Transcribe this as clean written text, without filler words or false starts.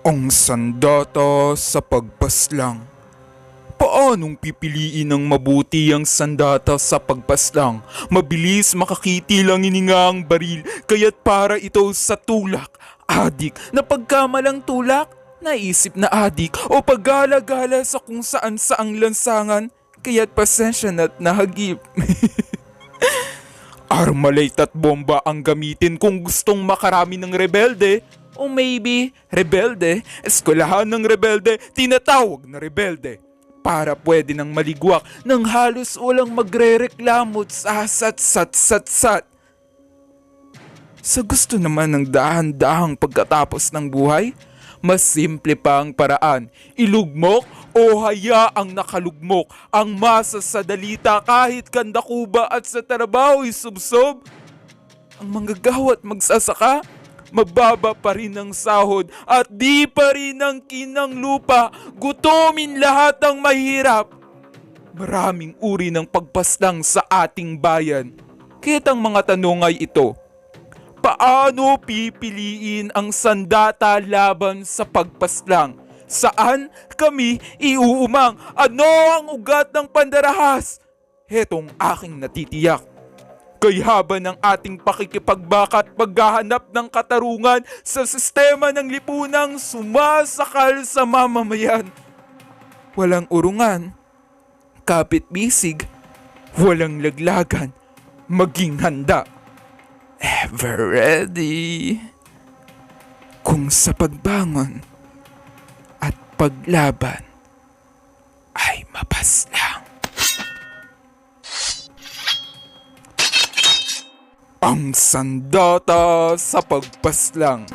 Ang sandata sa pagpaslang. Paanong pipiliin ng mabuti ang sandata sa pagpaslang? Mabilis makakitilang hininga ang baril, kaya't para ito sa tulak. Adik na pagkamalang tulak, naisip na adik o paggala-gala sa kung saan saang lansangan, kaya't pasensya na't nahagip. Armalite at bomba ang gamitin kung gustong makarami ng rebelde. O maybe, rebelde, eskwelahan ng rebelde, tinatawag na rebelde. Para pwede nang maligwak nang halos walang magre-reklamot sa sat-sat-sat-sat. Sa gusto naman ng dahan-dahang pagkatapos ng buhay, mas simple pa ang paraan. Ilugmok o hayaang nakalugmok ang masa sa dalita kahit kandakuba at sa trabaho'y subsob. Ang manggagawa at magsasaka, mababa pa rin ang sahod at di pa rin ang kinang lupa, gutumin lahat ang mahirap. Maraming uri ng pagpaslang sa ating bayan. Kaya't ang mga tanong ay ito. Paano pipiliin ang sandata laban sa pagpaslang? Saan kami iuumang? Ano ang ugat ng pandarahas? Hetong aking natitiyak. Kayhaban ng ating pakikipagbakat paghahanap ng katarungan sa sistema ng lipunang sumasakal sa mamamayan. Walang urungan, kapit-bisig, walang laglagan, maging handa. Ever ready. Kung sa pagbangon at paglaban ay mapaslang. Ang sandata sa pagpaslang.